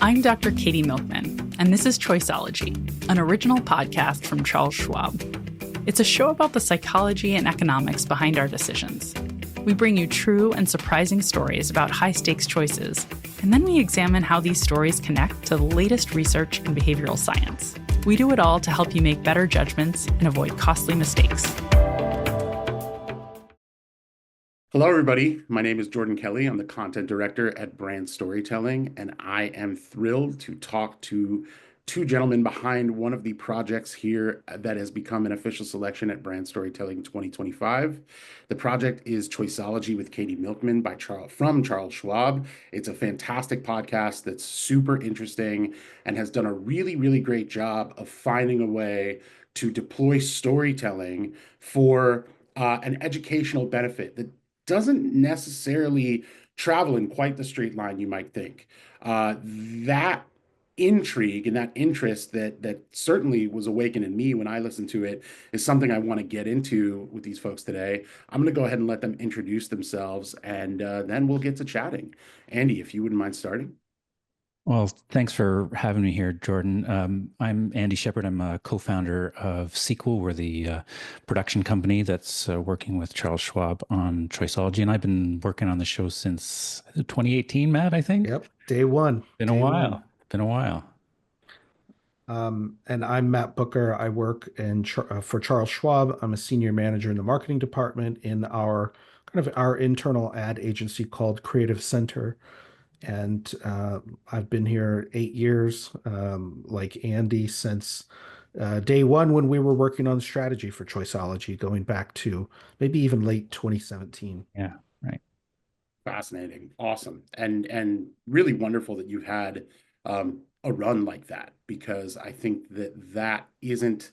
I'm Dr. Katy Milkman, and this is Choiceology, an original podcast from Charles Schwab. It's a show about the psychology and economics behind our decisions. We bring you true and surprising stories about high-stakes choices, and then we examine how these stories connect to the latest research in behavioral science. We do it all to help you make better judgments and avoid costly mistakes. Hello, everybody. My name is Jordan Kelley. I'm the content director at Brand Storytelling, and I am thrilled to talk to two gentlemen behind one of the projects here that has become an official selection at Brand Storytelling 2025. The project is Choiceology with Katy Milkman from Charles Schwab. It's a fantastic podcast that's super interesting and has done a really, really great job of finding a way to deploy storytelling for an educational benefit that doesn't necessarily travel in quite the straight line you might think. That intrigue and that interest that certainly was awakened in me when I listened to it is something I want to get into with these folks today. I'm going to go ahead and let them introduce themselves, and then we'll get to chatting. Andy, if you wouldn't mind starting. Well, thanks for having me here, Jordan. I'm Andy Sheppard. I'm a co-founder of Sequel. We're the production company that's working with Charles Schwab on Choiceology, and I've been working on the show since 2018, Matt, I think. Yep, day one. Been a while. Been a while. And I'm Matt Booker. I work for Charles Schwab. I'm a senior manager in the marketing department in our internal ad agency called Creative Center. And I've been here 8 years, like Andy, since day one when we were working on the strategy for Choiceology, going back to maybe even late 2017. Yeah, right. Fascinating, awesome, and really wonderful that you've had a run like that, because I think that isn't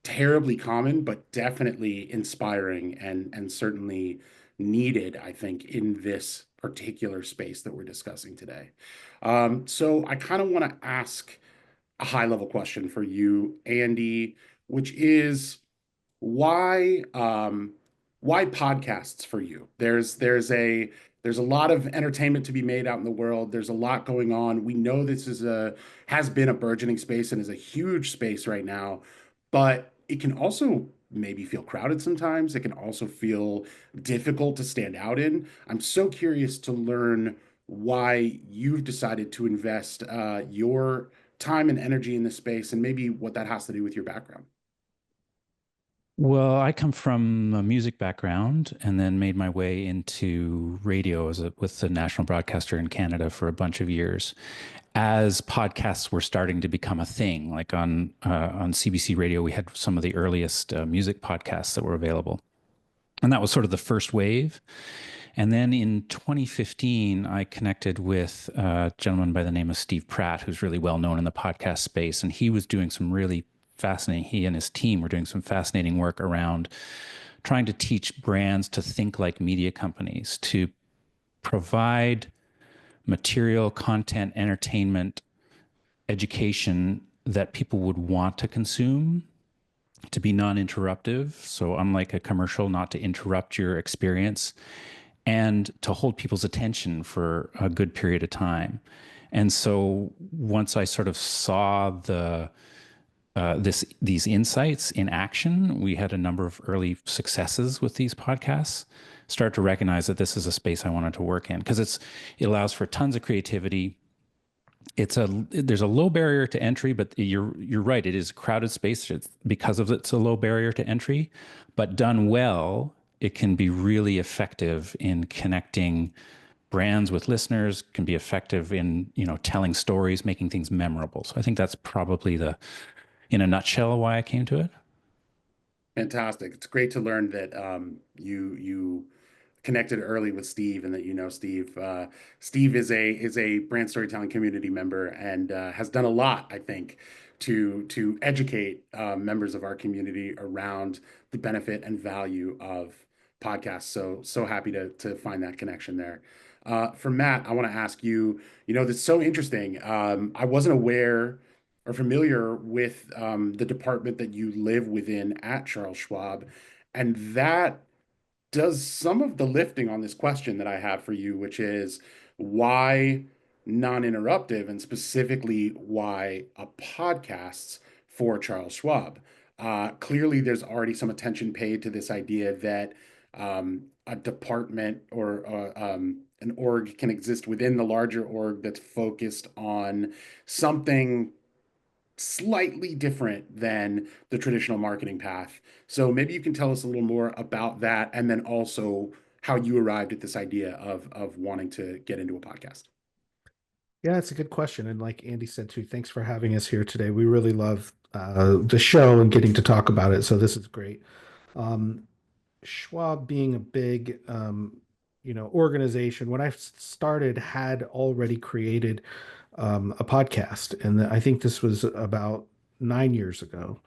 terribly common, but definitely inspiring and certainly needed, I think, in this particular space that we're discussing today. So I kind of want to ask a high level question for you, Andy, which is why podcasts for you? There's a lot of entertainment to be made out in the world. There's a lot going on. We know this has been a burgeoning space and is a huge space right now, but it can also maybe feel crowded sometimes. It can also feel difficult to stand out in. I'm so curious to learn why you've decided to invest your time and energy in this space, and maybe what that has to do with your background. Well, I come from a music background and then made my way into radio with the national broadcaster in Canada for a bunch of years. As podcasts were starting to become a thing, like on CBC Radio, we had some of the earliest music podcasts that were available, and that was sort of the first wave. And then in 2015, I connected with a gentleman by the name of Steve Pratt, who's really well known in the podcast space, and he was doing some really fascinating. He and his team were doing some fascinating work around trying to teach brands to think like media companies, to provide material, content, entertainment, education that people would want to consume, to be non-interruptive. So unlike a commercial, not to interrupt your experience, and to hold people's attention for a good period of time. And so once I sort of saw these insights in action, we had a number of early successes with these podcasts. Start to recognize that this is a space I wanted to work in because it allows for tons of creativity. There's a low barrier to entry, but you're right. It is a crowded space because of it's a low barrier to entry, but done well, it can be really effective in connecting brands with listeners, can be effective in, telling stories, making things memorable. So I think that's probably in a nutshell, why I came to it. Fantastic. It's great to learn that you connected early with Steve, and that Steve. Steve is a brand storytelling community member, and has done a lot, I think, to educate members of our community around the benefit and value of podcasts. So happy to find that connection there. For Matt, I want to ask you. That's so interesting. I wasn't aware or familiar with the department that you live within at Charles Schwab, and that does some of the lifting on this question that I have for you, which is why non-interruptive, and specifically why a podcast for Charles Schwab. Clearly, there's already some attention paid to this idea that a department or an org can exist within the larger org that's focused on something slightly different than the traditional marketing path. So maybe you can tell us a little more about that, and then also how you arrived at this idea of wanting to get into a podcast. Yeah, it's a good question. And like Andy said too, thanks for having us here today. We really love the show and getting to talk about it. So this is great. Um, Schwab being a big, organization, when I started, had already created a podcast, and I think this was about 9 years ago.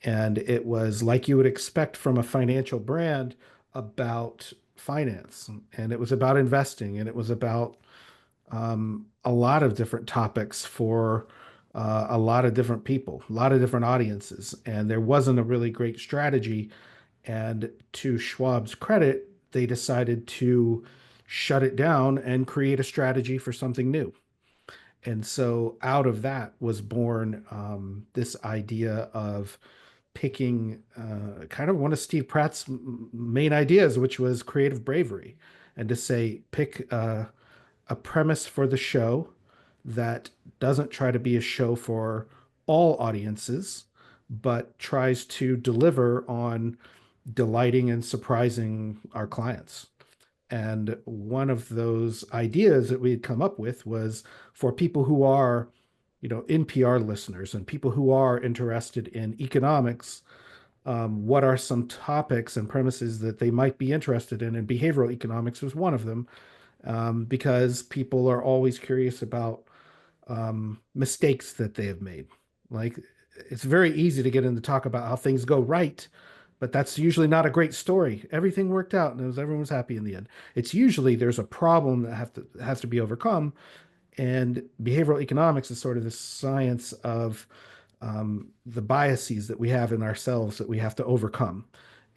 And it was like you would expect from a financial brand, about finance, and it was about investing, and it was about a lot of different topics for a lot of different people, a lot of different audiences, and there wasn't a really great strategy. And to Schwab's credit, they decided to shut it down and create a strategy for something new. And so out of that was born this idea of picking kind of one of Steve Pratt's main ideas, which was creative bravery, and to say, pick a premise for the show that doesn't try to be a show for all audiences, but tries to deliver on delighting and surprising our clients. And one of those ideas that we had come up with was for people who are, NPR listeners and people who are interested in economics, what are some topics and premises that they might be interested in? And behavioral economics was one of them, because people are always curious about mistakes that they have made. Like, it's very easy to get into talk about how things go right, but that's usually not a great story. Everything worked out and everyone was happy in the end. It's usually there's a problem that has to be overcome, and behavioral economics is sort of the science of the biases that we have in ourselves that we have to overcome.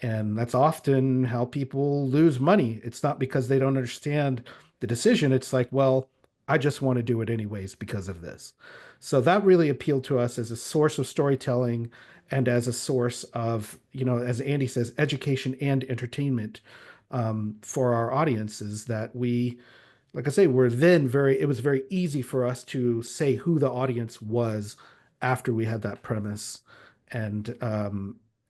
And that's often how people lose money. It's not because they don't understand the decision. It's like, well, I just want to do it anyways because of this. So that really appealed to us as a source of storytelling and as a source of, as Andy says, education and entertainment for our audiences, that we, like I say, it was very easy for us to say who the audience was after we had that premise, and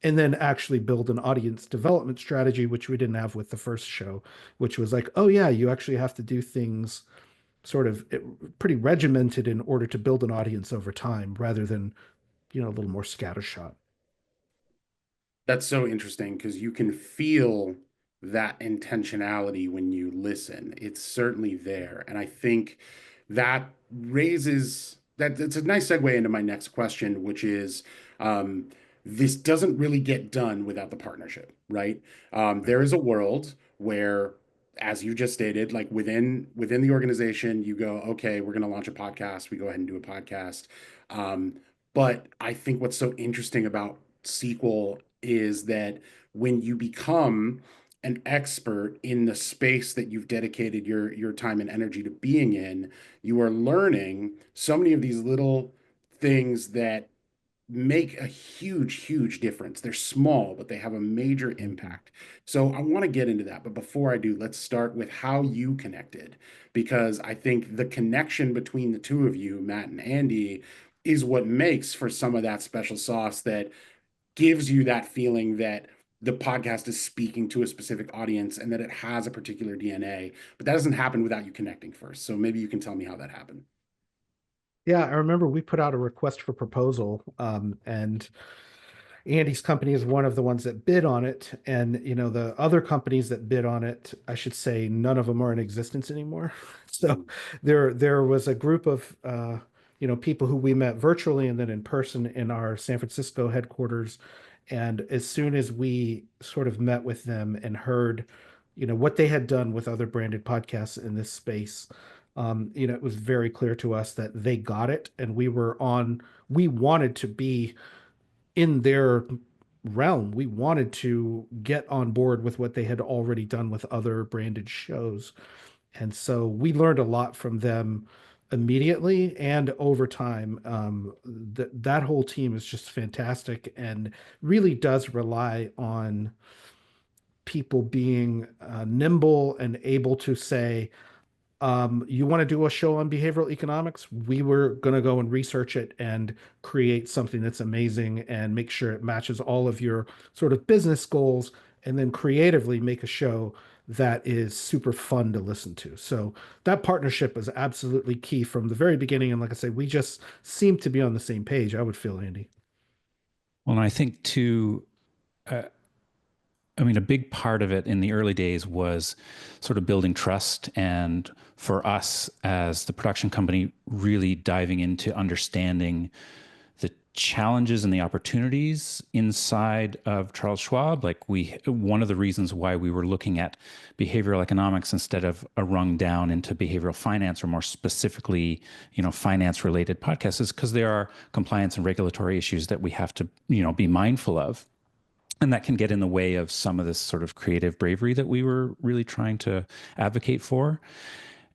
and then actually build an audience development strategy, which we didn't have with the first show, which was like, oh yeah, you actually have to do things sort of pretty regimented in order to build an audience over time, rather than, a little more scattershot. That's so interesting because you can feel that intentionality when you listen. It's certainly there. And I think that raises that's a nice segue into my next question, which is um, this doesn't really get done without the partnership, right? Right. There is a world where, as you just stated, like within the organization, you go, okay, we're going to launch a podcast. We go ahead and do a podcast. Um, but I think what's so interesting about sequel is that when you become an expert in the space that you've dedicated your time and energy to being in, you are learning so many of these little things that make a huge difference. They're small, but they have a major Mhm. impact. So I want to get into that. But before I do, let's start with how you connected, because I think the connection between the two of you, Matt and Andy, is what makes for some of that special sauce that gives you that feeling that the podcast is speaking to a specific audience and that it has a particular DNA. But that doesn't happen without you connecting first. So maybe you can tell me how that happened. Yeah, I remember we put out a request for proposal, and Andy's company is one of the ones that bid on it. And, the other companies that bid on it, I should say, none of them are in existence anymore. So there was a group of, people who we met virtually and then in person in our San Francisco headquarters. And as soon as we sort of met with them and heard, what they had done with other branded podcasts in this space, it was very clear to us that they got it, and we wanted to be in their realm. We wanted to get on board with what they had already done with other branded shows. And so we learned a lot from them, immediately and over time. That whole team is just fantastic and really does rely on people being nimble and able to say, you want to do a show on behavioral economics? We were going to go and research it and create something that's amazing and make sure it matches all of your sort of business goals, and then creatively make a show that is super fun to listen to. So that partnership is absolutely key from the very beginning. And like I say, we just seem to be on the same page, I would feel, Andy. Well, and I think too, uh, I mean, a big part of it in the early days was sort of building trust. And for us as the production company, really diving into understanding the challenges and the opportunities inside of Charles Schwab. Like one of the reasons why we were looking at behavioral economics instead of a rung down into behavioral finance, or more specifically, finance related podcasts, is because there are compliance and regulatory issues that we have to, be mindful of. And that can get in the way of some of this sort of creative bravery that we were really trying to advocate for.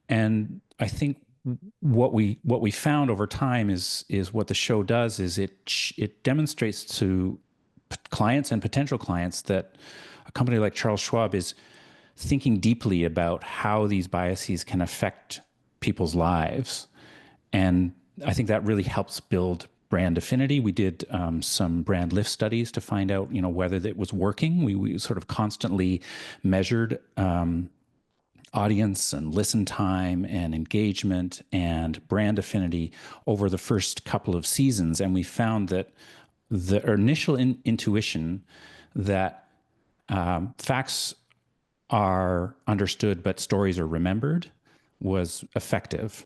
And I think what we found over time is what the show does is it demonstrates to clients and potential clients that a company like Charles Schwab is thinking deeply about how these biases can affect people's lives. And I think that really helps build brand affinity. We did some brand lift studies to find out, whether it was working. We sort of constantly measured audience and listen time and engagement and brand affinity over the first couple of seasons. And we found that the initial intuition that facts are understood, but stories are remembered was effective.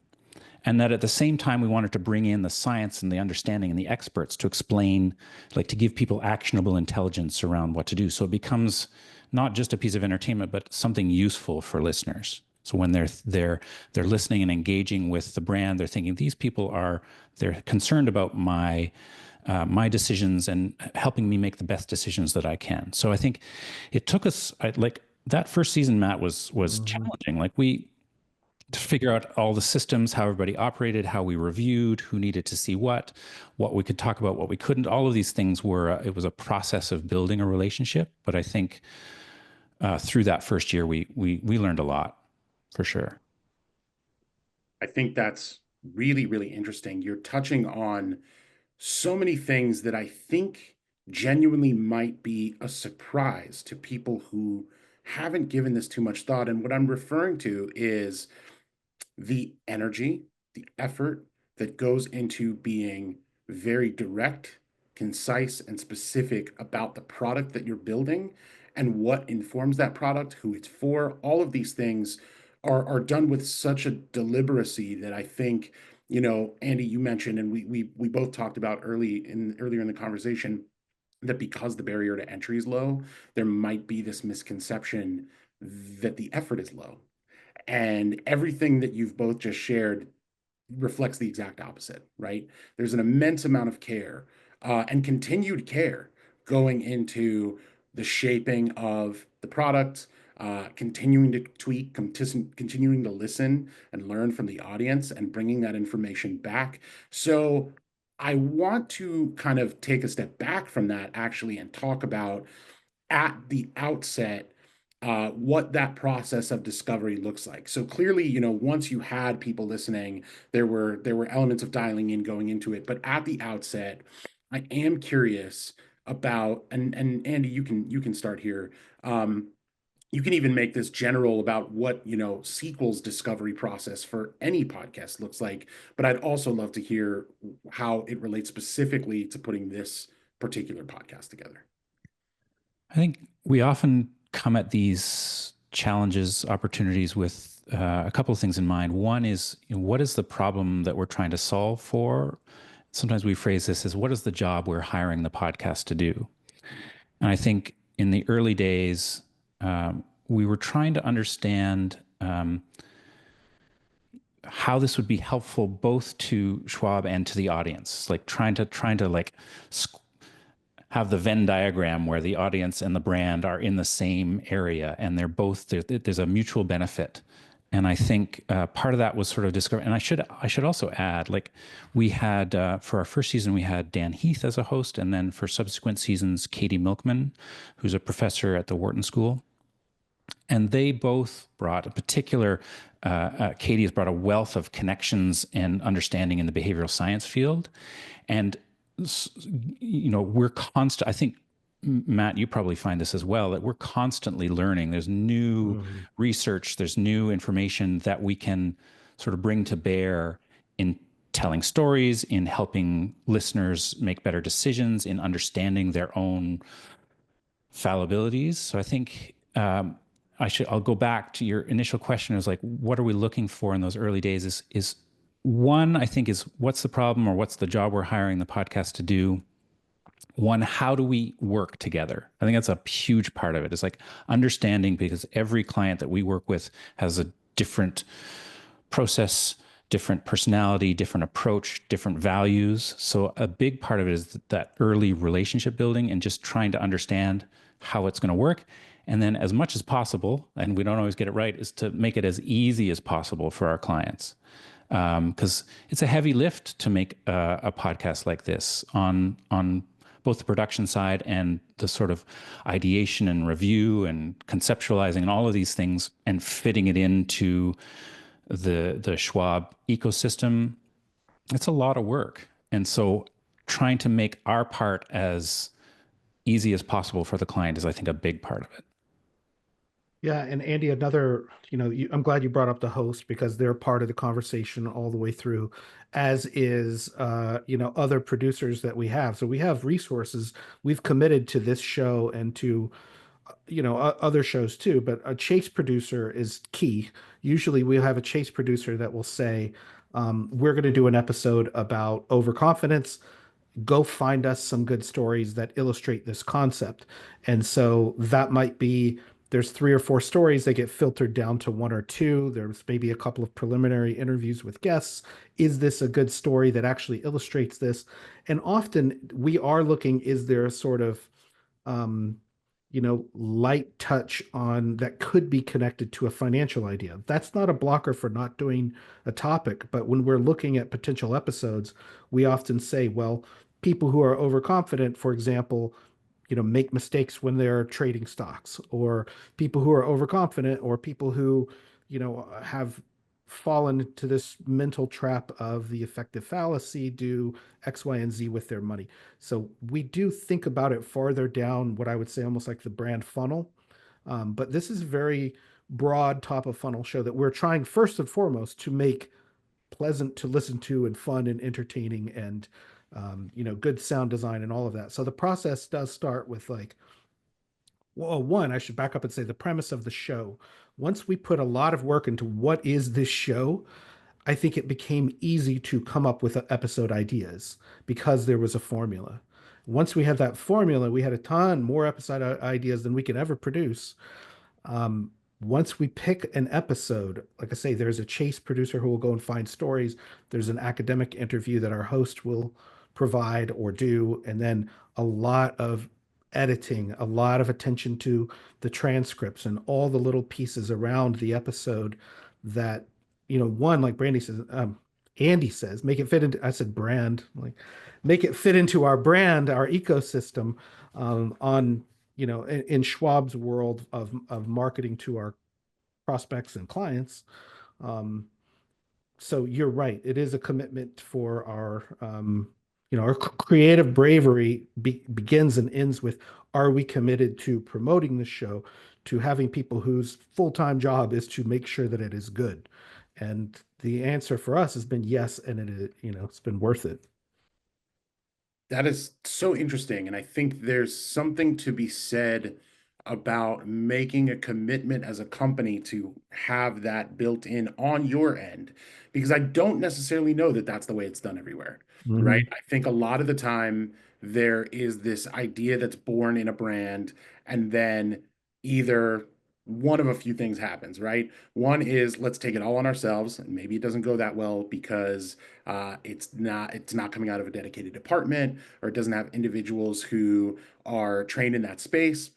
And that at the same time, we wanted to bring in the science and the understanding and the experts to explain, like to give people actionable intelligence around what to do. So it becomes not just a piece of entertainment, but something useful for listeners. So when they're listening and engaging with the brand, they're thinking these people they're concerned about my decisions and helping me make the best decisions that I can. So I think it took us like that first season, Matt, was challenging. Like to figure out all the systems, how everybody operated, how we reviewed, who needed to see what we could talk about, what we couldn't. All of these things it was a process of building a relationship. But I think through that first year, we learned a lot, for sure. I think that's really, really interesting. You're touching on so many things that I think genuinely might be a surprise to people who haven't given this too much thought. And what I'm referring to is the energy, the effort that goes into being very direct, concise, and specific about the product that you're building and what informs that product, who it's for. All of these things are done with such a deliberacy that I think, Andy, you mentioned, and we both talked about earlier in the conversation, that because the barrier to entry is low, there might be this misconception that the effort is low. And everything that you've both just shared reflects the exact opposite, right? There's an immense amount of care and continued care going into the shaping of the product, continuing to tweak, continuing to listen and learn from the audience and bringing that information back. So I want to kind of take a step back from that actually and talk about at the outset what that process of discovery looks like. So clearly, once you had people listening, there were elements of dialing in going into it. But at the outset, I am curious about, and Andy, you can start here. You can even make this general about what sequels discovery process for any podcast looks like. But I'd also love to hear how it relates specifically to putting this particular podcast together. I think we often come at these challenges, opportunities with a couple of things in mind. One is, what is the problem that we're trying to solve for? Sometimes we phrase this as, what is the job we're hiring the podcast to do? And I think in the early days, we were trying to understand how this would be helpful both to Schwab and to the audience, like trying to like have the Venn diagram where the audience and the brand are in the same area and there's a mutual benefit. And I think part of that was sort of discovery. And I should also add, like, we had for our first season we had Dan Heath as a host, and then for subsequent seasons Katy Milkman, who's a professor at the Wharton School, and they both brought a particular. Katy has brought a wealth of connections and understanding in the behavioral science field, and we're constant. I think, Matt, you probably find this as well, that we're constantly learning. There's new research, there's new information that we can sort of bring to bear in telling stories, in helping listeners make better decisions, in understanding their own fallibilities. So I think I'll go back to your initial question. Is like, what are we looking for in those early days? Is one, I think, is what's the problem or what's the job we're hiring the podcast to do? One, how do we work together? I think that's a huge part of it. It's like understanding, because every client that we work with has a different process, different personality, different approach, different values. So a big part of it is that early relationship building and just trying to understand how it's going to work. And then as much as possible, and we don't always get it right, is to make it as easy as possible for our clients. Because it's a heavy lift to make a podcast like this on both the production side and the sort of ideation and review and conceptualizing and all of these things and fitting it into the Schwab ecosystem. It's a lot of work. And so trying to make our part as easy as possible for the client is, I think, a big part of it. Yeah, and Andy, another, I'm glad you brought up the host, because they're part of the conversation all the way through, as is, other producers that we have. So we have resources. We've committed to this show and to, other shows too, but a chase producer is key. Usually we'll have a chase producer that will say, we're going to do an episode about overconfidence. Go find us some good stories that illustrate this concept. And so that might be, there's 3 or 4 stories that get filtered down to 1 or 2. There's maybe a couple of preliminary interviews with guests. Is this a good story that actually illustrates this? And often we are looking, is there a sort of, light touch on that could be connected to a financial idea? That's not a blocker for not doing a topic. But when we're looking at potential episodes, we often say, well, people who are overconfident, for example, make mistakes when they're trading stocks, or people who are overconfident, or people who, have fallen into this mental trap of the effective fallacy, do X, Y, and Z with their money. So we do think about it farther down, what I would say almost like the brand funnel. But this is a very broad top of funnel show that we're trying first and foremost to make pleasant to listen to and fun and entertaining, and good sound design and all of that. So the process does start with, like, well, one, I should back up and say the premise of the show. Once we put a lot of work into what is this show, I think it became easy to come up with episode ideas because there was a formula. Once we had that formula, we had a ton more episode ideas than we could ever produce. Once we pick an episode, like I say, there's a chase producer who will go and find stories. There's an academic interview that our host will provide or do, and then a lot of editing, a lot of attention to the transcripts and all the little pieces around the episode that, one, like Andy says, make it fit into, I said brand, like, make it fit into our brand, our ecosystem, on, in Schwab's world of marketing to our prospects and clients. So you're right. It is a commitment for our, our creative bravery begins and ends with, are we committed to promoting the show, to having people whose full-time job is to make sure that it is good? And the answer for us has been yes, and it's been worth it. That is so interesting. And I think there's something to be said about making a commitment as a company to have that built in on your end, because I don't necessarily know that that's the way it's done everywhere, right? I think a lot of the time there is this idea that's born in a brand, and then either one of a few things happens, right? One is, let's take it all on ourselves, and maybe it doesn't go that well because it's not coming out of a dedicated department, or it doesn't have individuals who are trained in that space.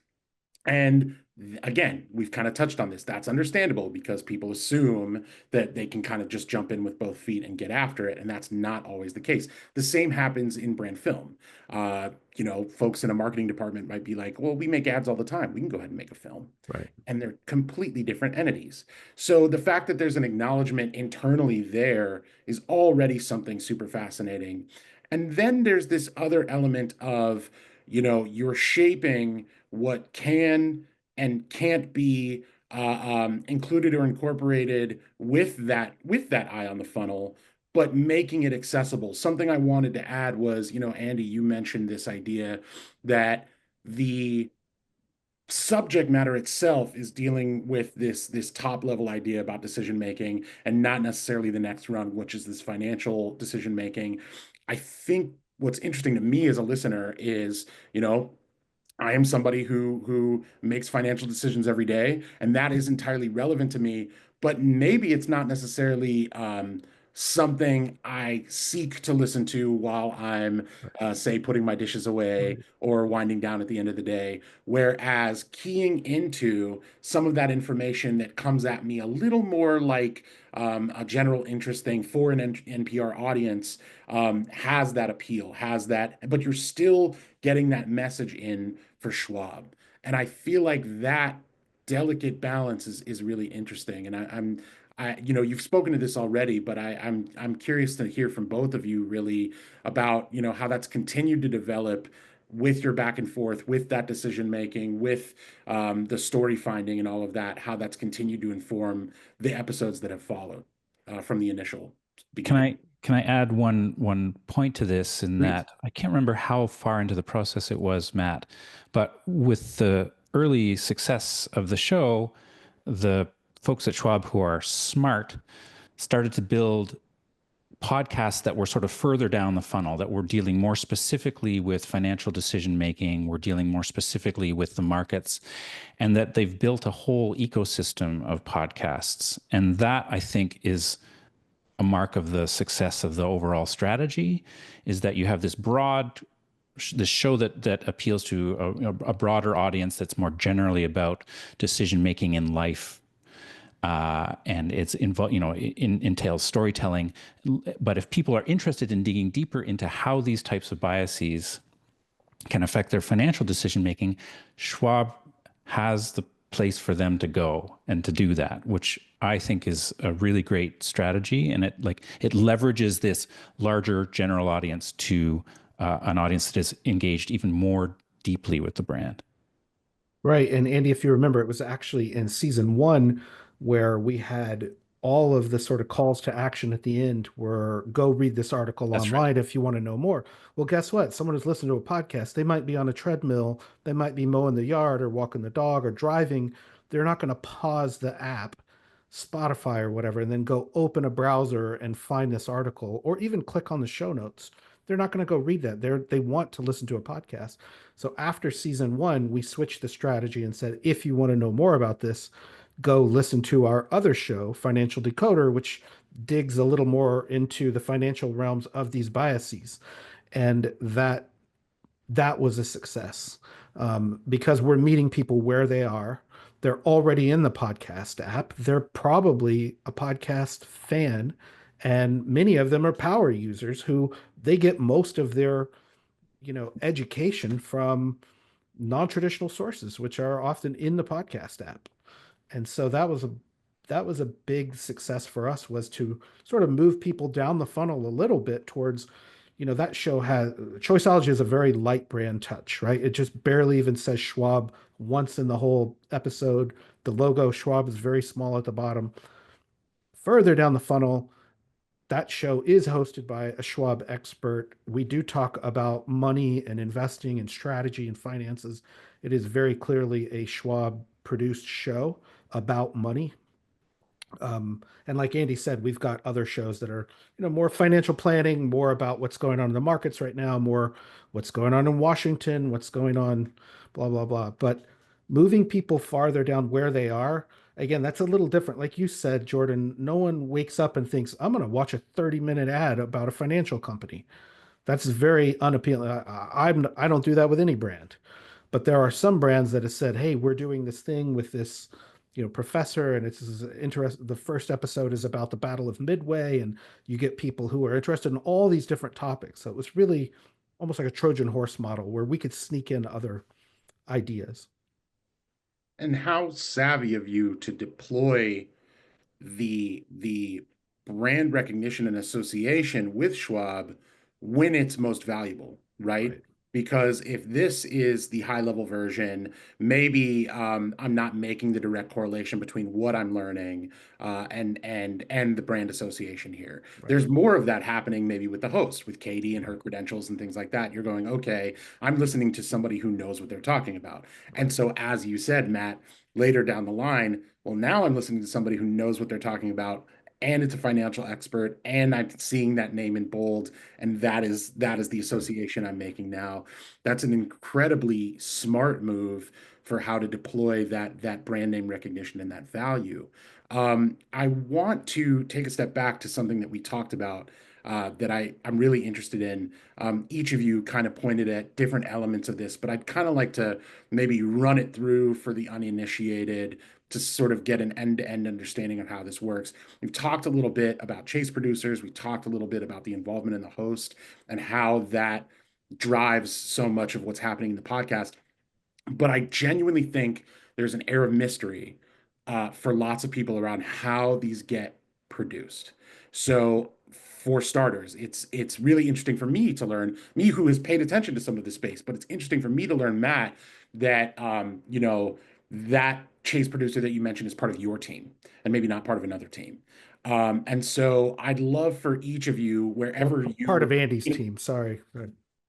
And Again, we've kind of touched on this. That's understandable because people assume that they can kind of just jump in with both feet and get after it, and that's not always the case. The same happens in brand film. Folks in a marketing department might be like, well, we make ads all the time. We can go ahead and make a film. Right. And they're completely different entities. So the fact that there's an acknowledgement internally there is already something super fascinating. And then there's this other element of, you're shaping what can and can't be included or incorporated with that eye on the funnel, but making it accessible. Something I wanted to add was, Andy, you mentioned this idea that the subject matter itself is dealing with this top level idea about decision making and not necessarily the next rung, which is this financial decision making. I think what's interesting to me as a listener is, I am somebody who makes financial decisions every day, and that is entirely relevant to me. But maybe it's not necessarily something I seek to listen to while I'm, say, putting my dishes away Right. or winding down at the end of the day. Whereas keying into some of that information that comes at me a little more like a general interest thing for an NPR audience has that appeal, has that, but you're still getting that message in for Schwab. And I feel like that delicate balance is really interesting. And you've spoken to this already, but I'm curious to hear from both of you really about, how that's continued to develop with your back and forth, with that decision making, with the story finding and all of that, how that's continued to inform the episodes that have followed from the initial Can beginning. I add one point to this in Please. that I can't remember how far into the process it was, Matt, but with the early success of the show, the folks at Schwab who are smart started to build podcasts that were sort of further down the funnel, that were dealing more specifically with financial decision making, were dealing more specifically with the markets, and that they've built a whole ecosystem of podcasts. And that, I think, is a mark of the success of the overall strategy, is that you have this show that appeals to a broader audience, that's more generally about decision making in life, and it's entails storytelling. But if people are interested in digging deeper into how these types of biases can affect their financial decision making, Schwab has the place for them to go and to do that, which I think is a really great strategy. And it leverages this larger general audience to an audience that is engaged even more deeply with the brand. Right. And Andy, if you remember, it was actually in season one where we had all of the sort of calls to action at the end were go read this article That's right. online if you want to know more. Well, guess what? Someone who's listening to a podcast, they might be on a treadmill, they might be mowing the yard or walking the dog or driving. They're not going to pause the app, Spotify or whatever, and then go open a browser and find this article or even click on the show notes. They're not going to go read that. They want to listen to a podcast. So after season one, we switched the strategy and said, if you want to know more about this, go listen to our other show, Financial Decoder, which digs a little more into the financial realms of these biases. And that was a success because we're meeting people where they are. They're already in the podcast app. They're probably a podcast fan. And many of them are power users who they get most of their education from non-traditional sources, which are often in the podcast app. And so that was a big success for us, was to sort of move people down the funnel a little bit towards, that show has Choiceology is a very light brand touch, right? It just barely even says Schwab once in the whole episode. The logo Schwab is very small at the bottom. Further down the funnel, that show is hosted by a Schwab expert. We do talk about money and investing and strategy and finances. It is very clearly a Schwab produced show about money. And like Andy said, we've got other shows that are, more financial planning, more about what's going on in the markets right now, more what's going on in Washington, what's going on, blah, blah, blah. But moving people farther down where they are, again, that's a little different. Like you said, Jordan, no one wakes up and thinks, I'm going to watch a 30-minute ad about a financial company. That's very unappealing. I don't do that with any brand. But there are some brands that have said, hey, we're doing this thing with this, professor, and it's interesting. The first episode is about the Battle of Midway, and you get people who are interested in all these different topics. So it was really almost like a Trojan horse model where we could sneak in other ideas. And how savvy of you to deploy the brand recognition and association with Schwab when it's most valuable, right? Right. Because if this is the high level version, maybe I'm not making the direct correlation between what I'm learning and the brand association here. Right. There's more of that happening maybe with the host, with Katy and her credentials and things like that. You're going, okay, I'm listening to somebody who knows what they're talking about. And so, as you said, Matt, later down the line, well, now I'm listening to somebody who knows what they're talking about, and it's a financial expert, and I'm seeing that name in bold, and that is the association I'm making now. That's an incredibly smart move for how to deploy that brand name recognition and that value. I want to take a step back to something that we talked about that I'm really interested in. Each of you kind of pointed at different elements of this, but I'd kind of like to maybe run it through for the uninitiated to sort of get an end-to-end understanding of how this works. We've talked a little bit about chase producers. We talked a little bit about the involvement in the host and how that drives so much of what's happening in the podcast. But I genuinely think there's an air of mystery for lots of people around how these get produced. So for starters, it's really interesting for me to learn, me who has paid attention to some of the space, but it's interesting for me to learn, Matt, that that chase producer that you mentioned is part of your team and maybe not part of another team. And so I'd love for each of you, wherever you Part of Andy's team. Sorry.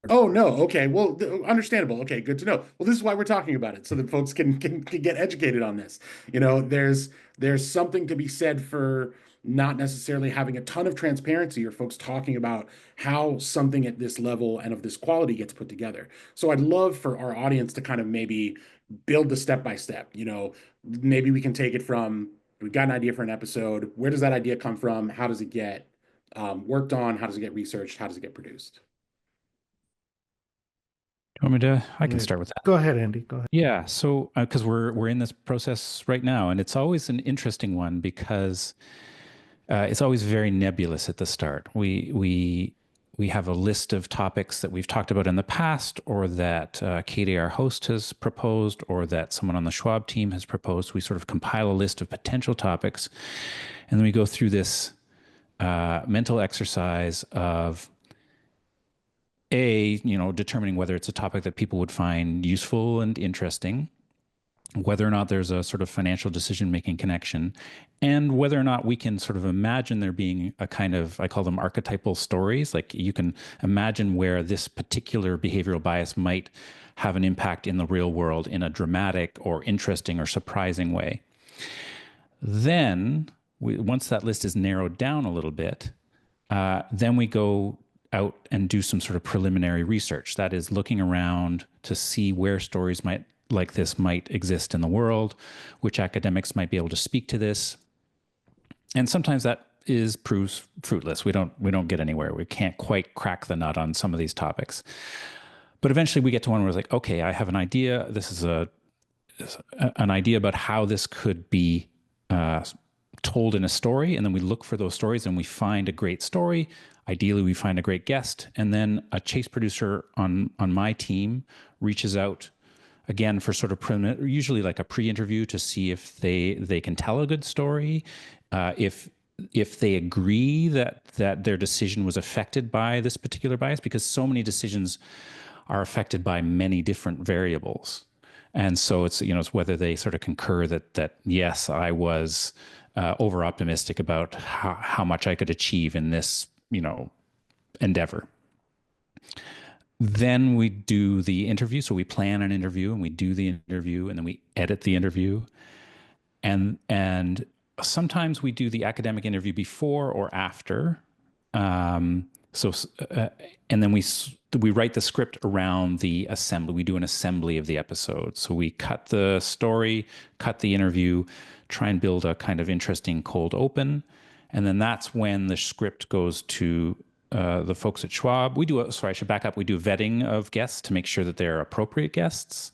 Oh no. Okay. Well, understandable. Okay, good to know. Well, this is why we're talking about it, so that folks can get educated on this. There's something to be said for not necessarily having a ton of transparency or folks talking about how something at this level and of this quality gets put together. So I'd love for our audience to kind of maybe build the step by step. Maybe we can take it from we've got an idea for an episode. Where does that idea come from? How does it get worked on? How does it get researched? How does it get produced? Do you want me to? I can start with that. Go ahead, Andy. Go ahead. Yeah. So, because we're in this process right now, and it's always an interesting one because it's always very nebulous at the start. We have a list of topics that we've talked about in the past, or that Katy, our host, has proposed, or that someone on the Schwab team has proposed. We sort of compile a list of potential topics, and then we go through this mental exercise of determining whether it's a topic that people would find useful and interesting, whether or not there's a sort of financial decision-making connection, and whether or not we can sort of imagine there being a kind of, I call them archetypal stories. Like you can imagine where this particular behavioral bias might have an impact in the real world in a dramatic or interesting or surprising way. Then, once that list is narrowed down a little bit, then we go out and do some sort of preliminary research. That is looking around to see where stories like this might exist in the world, which academics might be able to speak to this. And sometimes that proves fruitless. We don't get anywhere. We can't quite crack the nut on some of these topics. But eventually we get to one where it's like, okay, I have an idea. This is an idea about how this could be told in a story, and then we look for those stories and we find a great story. Ideally, we find a great guest, and then a chase producer on my team reaches out again for sort of usually like a pre-interview to see if they can tell a good story, if they agree that their decision was affected by this particular bias, because so many decisions are affected by many different variables. And so it's whether they sort of concur that yes, I was over optimistic about how much I could achieve in this endeavor. Then we do the interview. So we plan an interview and we do the interview, and then we edit the interview. And sometimes we do the academic interview before or after. And then we write the script around the assembly. We do an assembly of the episode. So we cut the story, cut the interview, try and build a kind of interesting cold open. And then that's when the script goes to the folks at Schwab. Sorry, I should back up. We do vetting of guests to make sure that they're appropriate guests.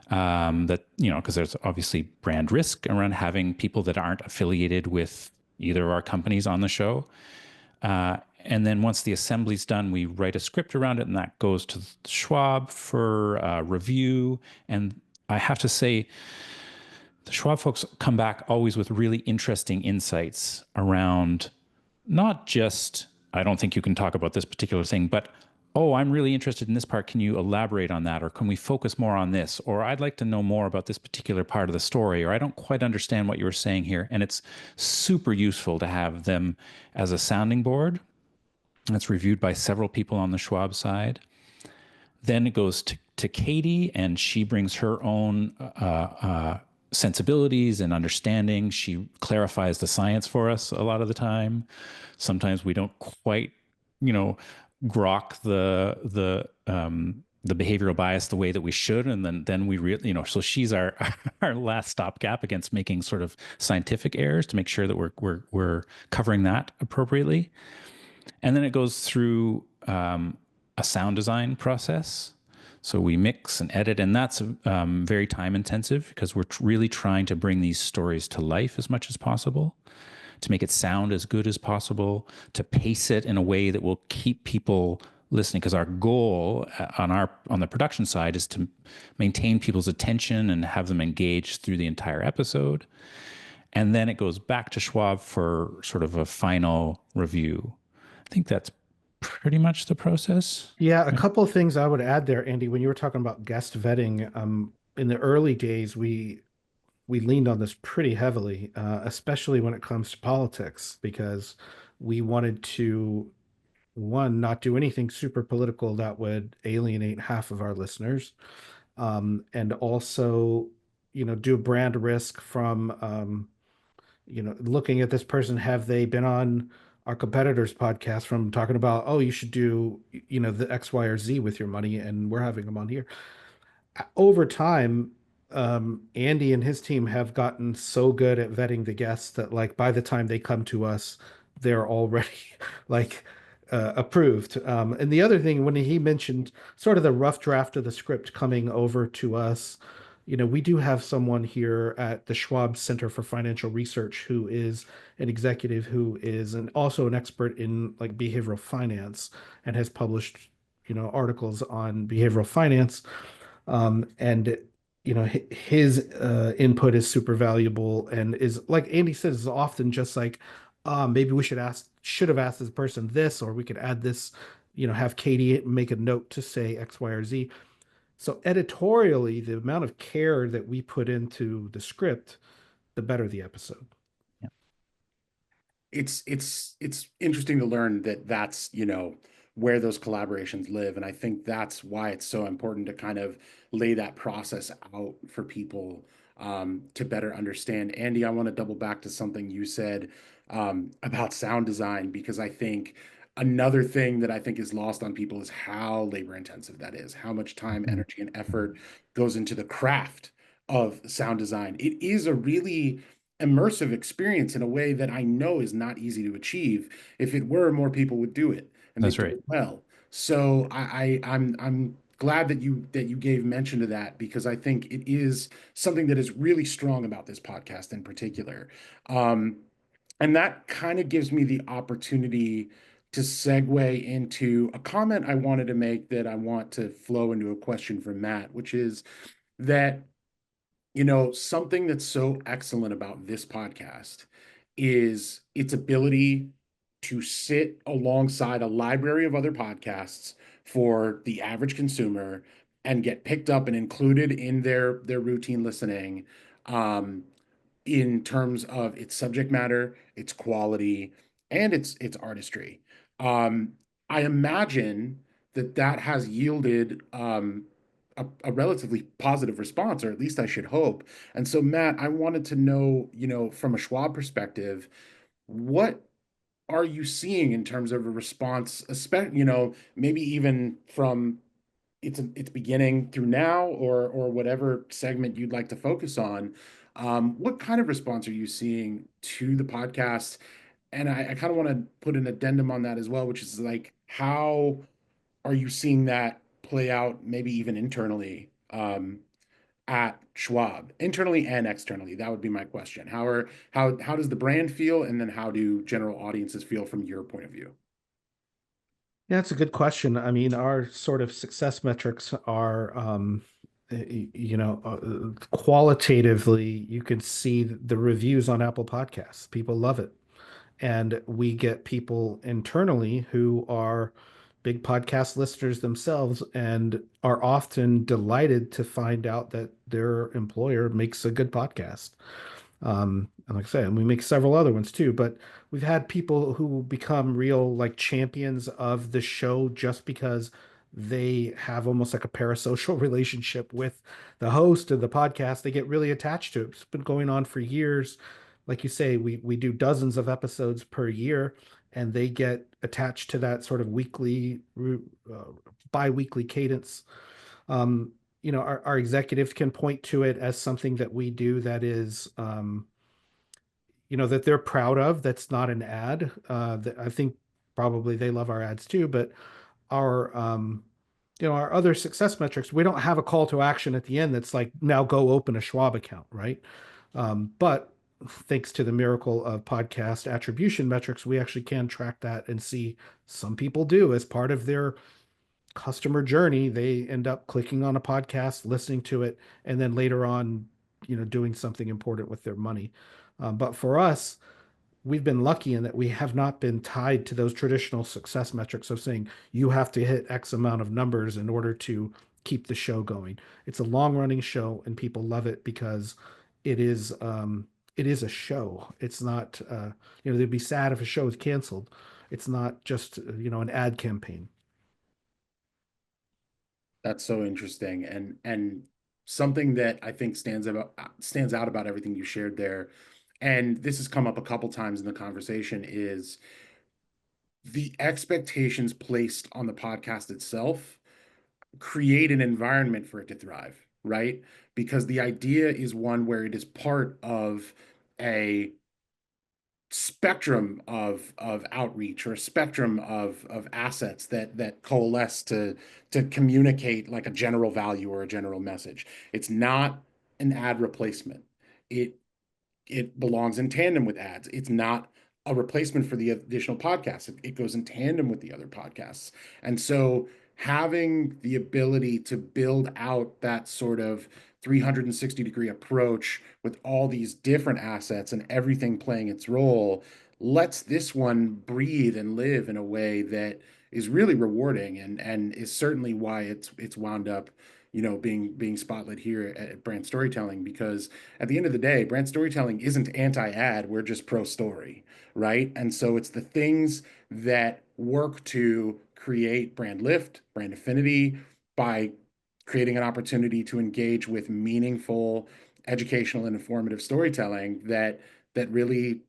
Because there's obviously brand risk around having people that aren't affiliated with either of our companies on the show. And then once the assembly's done, we write a script around it, and that goes to Schwab for review. And I have to say, the Schwab folks come back always with really interesting insights around not just, I don't think you can talk about this particular thing, but, oh, I'm really interested in this part. Can you elaborate on that? Or can we focus more on this? Or I'd like to know more about this particular part of the story. Or I don't quite understand what you were saying here. And it's super useful to have them as a sounding board. That's reviewed by several people on the Schwab side. Then it goes to Katy, and she brings her own sensibilities and understanding. She clarifies the science for us a lot of the time. Sometimes we don't quite, grok the behavioral bias the way that we should, and then we really, so she's our our last stopgap against making sort of scientific errors to make sure that we're covering that appropriately. And then it goes through a sound design process. So we mix and edit, and that's very time intensive because we're really trying to bring these stories to life as much as possible, to make it sound as good as possible, to pace it in a way that will keep people listening. Because our goal on the production side is to maintain people's attention and have them engaged through the entire episode. And then it goes back to Schwab for sort of a final review. I think that's pretty much the process. Yeah, a couple of things I would add there, Andy. When you were talking about guest vetting, in the early days, we leaned on this pretty heavily, especially when it comes to politics, because we wanted to, one, not do anything super political that would alienate half of our listeners, and also, do brand risk from, looking at this person. Have they been on our competitors' podcast from talking about, oh, you should do, the X, Y, or Z with your money, and we're having them on here. Over time, Andy and his team have gotten so good at vetting the guests that, like, by the time they come to us, they're already like approved. And the other thing, when he mentioned sort of the rough draft of the script coming over to us, we do have someone here at the Schwab Center for Financial Research who is an executive who is also an expert in like behavioral finance and has published, articles on behavioral finance. And his input is super valuable, and is, like Andy says, is often just like, maybe we should have asked this person this, or we could add this, have Katy make a note to say X, Y, or Z. So editorially, the amount of care that we put into the script, the better the episode. Yeah. It's interesting to learn that that's, where those collaborations live. And I think that's why it's so important to kind of lay that process out for people to better understand. Andy, I want to double back to something you said about sound design, because I think another thing that I think is lost on people is how labor intensive that is, how much time, energy, and effort goes into the craft of sound design. It is a really immersive experience in a way that I know is not easy to achieve. If it were, more people would do it, and That's they do right. it well. So I'm glad that you gave mention to that, because I think it is something that is really strong about this podcast in particular. And that kind of gives me the opportunity to segue into a comment I wanted to make that I want to flow into a question from Matt, which is that, something that's so excellent about this podcast is its ability to sit alongside a library of other podcasts for the average consumer and get picked up and included in their routine listening, in terms of its subject matter, its quality, and its artistry. I imagine that has yielded a relatively positive response, or at least I should hope. And so, Matt, I wanted to know, from a Schwab perspective, what are you seeing in terms of a response, especially, maybe even from its beginning through now, or whatever segment you'd like to focus on. What kind of response are you seeing to the podcast? and I kind of want to put an addendum on that as well, which is like, how are you seeing that play out, maybe even internally, at Schwab, internally and externally? That would be my question. How does the brand feel, and then how do general audiences feel from your point of view? Yeah, that's a good question. I mean, our sort of success metrics are, qualitatively, you can see the reviews on Apple Podcasts. People love it. And we get people internally who are big podcast listeners themselves and are often delighted to find out that their employer makes a good podcast. And like I said, and we make several other ones too, but we've had people who become real like champions of the show just because they have almost like a parasocial relationship with the host of the podcast. They get really attached to it. It's been going on for years. Like you say, we do dozens of episodes per year, and they get attached to that sort of weekly, bi-weekly cadence. Our executives can point to it as something that we do that is, that they're proud of. That's not an ad. That I think probably they love our ads too, but our, our other success metrics, we don't have a call to action at the end that's like, now go open a Schwab account, right? But thanks to the miracle of podcast attribution metrics, we actually can track that and see some people do as part of their customer journey. They end up clicking on a podcast, listening to it, and then later on, doing something important with their money. But for us, we've been lucky in that we have not been tied to those traditional success metrics of saying you have to hit X amount of numbers in order to keep the show going. It's a long running show and people love it because it is it is a show. It's not they'd be sad if a show is canceled. It's not just an ad campaign. That's so interesting, and something that I think stands out about everything you shared there, and this has come up a couple times in the conversation, is the expectations placed on the podcast itself create an environment for it to thrive, right? Because the idea is one where it is part of a spectrum of outreach, or a spectrum of assets that coalesce to communicate like a general value or a general message. It's not an ad replacement. It it belongs in tandem with ads. It's not a replacement for the additional podcasts. It goes in tandem with the other podcasts. And so having the ability to build out that sort of 360-degree approach with all these different assets and everything playing its role lets this one breathe and live in a way that is really rewarding, and is certainly why it's wound up, being spotlight here at Brand Storytelling. Because at the end of the day, brand storytelling isn't anti-ad, we're just pro-story, right? And so it's the things that work to create brand lift, brand affinity, by creating an opportunity to engage with meaningful, educational, and informative storytelling that really,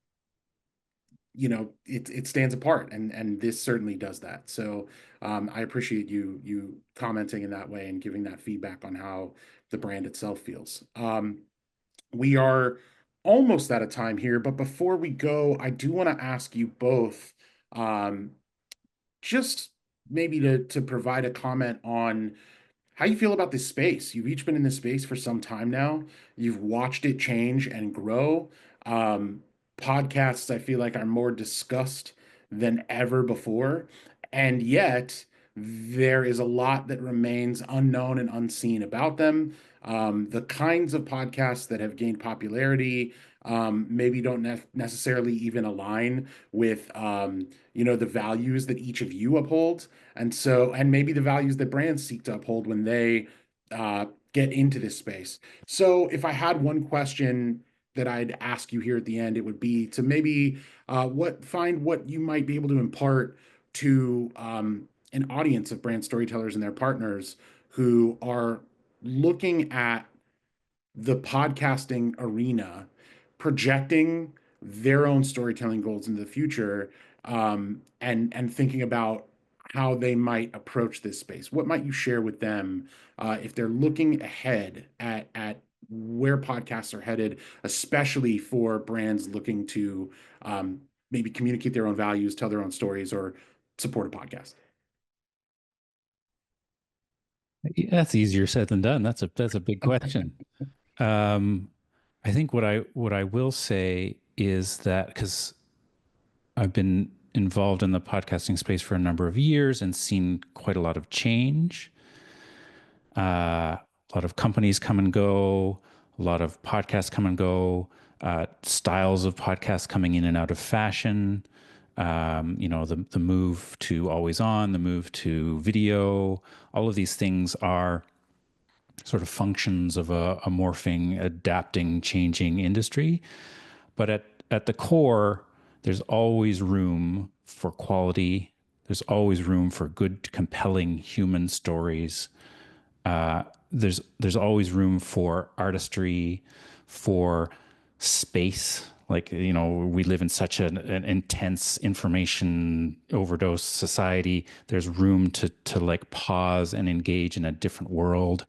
it stands apart, and this certainly does that. So I appreciate you commenting in that way and giving that feedback on how the brand itself feels. We are almost out of time here, but before we go, I do want to ask you both, um, just maybe to provide a comment on how you feel about this space. You've each been in this space for some time now. You've watched it change and grow. Um, Podcasts, I feel like, are more discussed than ever before. And yet, there is a lot that remains unknown and unseen about them. The kinds of podcasts that have gained popularity, maybe don't necessarily even align with, the values that each of you uphold. And maybe the values that brands seek to uphold when they get into this space. So if I had one question that I'd ask you here at the end, it would be to maybe find what you might be able to impart to an audience of brand storytellers and their partners who are looking at the podcasting arena, projecting their own storytelling goals into the future, and thinking about how they might approach this space. What might you share with them if they're looking ahead at where podcasts are headed, especially for brands looking to maybe communicate their own values, tell their own stories, or support a podcast? Yeah, that's easier said than done. That's a big question. I think what I will say is that because I've been involved in the podcasting space for a number of years and seen quite a lot of change. A lot of companies come and go, a lot of podcasts come and go, styles of podcasts coming in and out of fashion. The move to always on, the move to video, all of these things are sort of functions of a morphing, adapting, changing industry. But at the core, there's always room for quality. There's always room for good, compelling human stories. There's always room for artistry, for space. Like, we live in such an intense information overdose society. There's room to like pause and engage in a different world,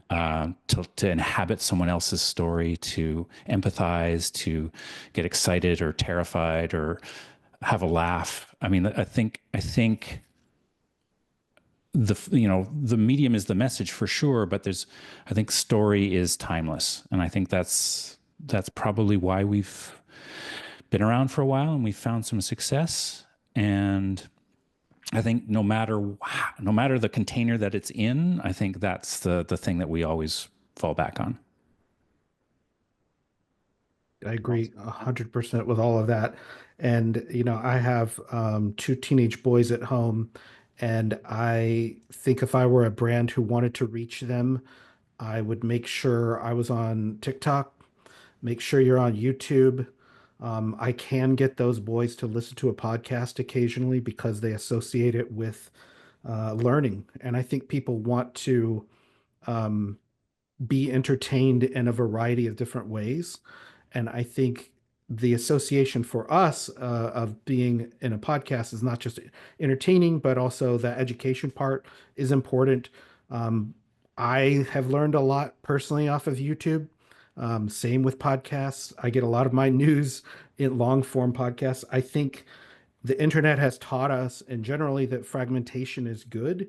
to inhabit someone else's story, to empathize, to get excited or terrified or have a laugh. I mean, I think the medium is the message for sure, but I think story is timeless, and I think that's probably why we've been around for a while and we've found some success. And I think no matter the container that it's in, I think that's the thing that we always fall back on. I agree 100% with all of that. And, I have two teenage boys at home, and I think if I were a brand who wanted to reach them, I would make sure I was on TikTok, make sure you're on YouTube. I can get those boys to listen to a podcast occasionally because they associate it with learning. And I think people want to be entertained in a variety of different ways. And I think the association for us of being in a podcast is not just entertaining, but also the education part is important. I have learned a lot personally off of YouTube. Same with podcasts. I get a lot of my news in long form podcasts. I think the internet has taught us, and generally, that fragmentation is good.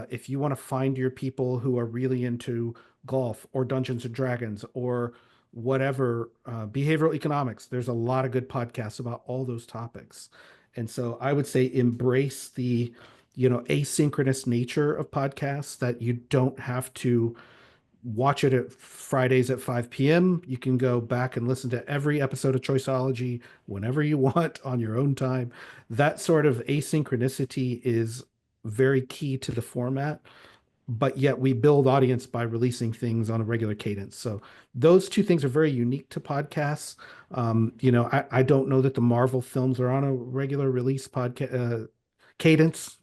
If you want to find your people who are really into golf or Dungeons and Dragons or whatever, behavioral economics, there's a lot of good podcasts about all those topics. And so I would say embrace the, asynchronous nature of podcasts, that you don't have to watch it at Fridays at 5 p.m. You can go back and listen to every episode of Choiceology whenever you want on your own time. That sort of asynchronicity is very key to the format, but yet we build audience by releasing things on a regular cadence. So those two things are very unique to podcasts. I don't know that the Marvel films are on a regular release podcast cadence.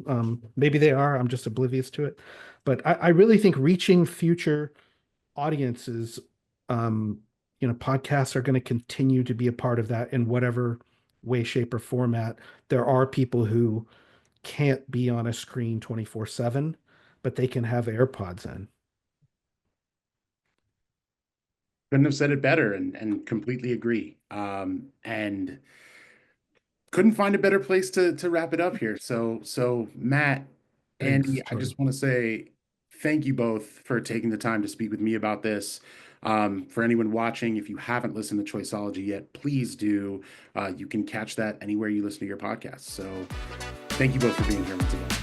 Maybe they are. I'm just oblivious to it. But I really think reaching future audiences, podcasts are going to continue to be a part of that in whatever way, shape, or format. There are people who can't be on a screen 24/7, but they can have AirPods in. Couldn't have said it better, and completely agree. And couldn't find a better place to wrap it up here. So Matt, Thanks, Andy, I Jordan. just want to say thank you both for taking the time to speak with me about this. For anyone watching, if you haven't listened to Choiceology yet, please do. You can catch that anywhere you listen to your podcast. So thank you both for being here once again.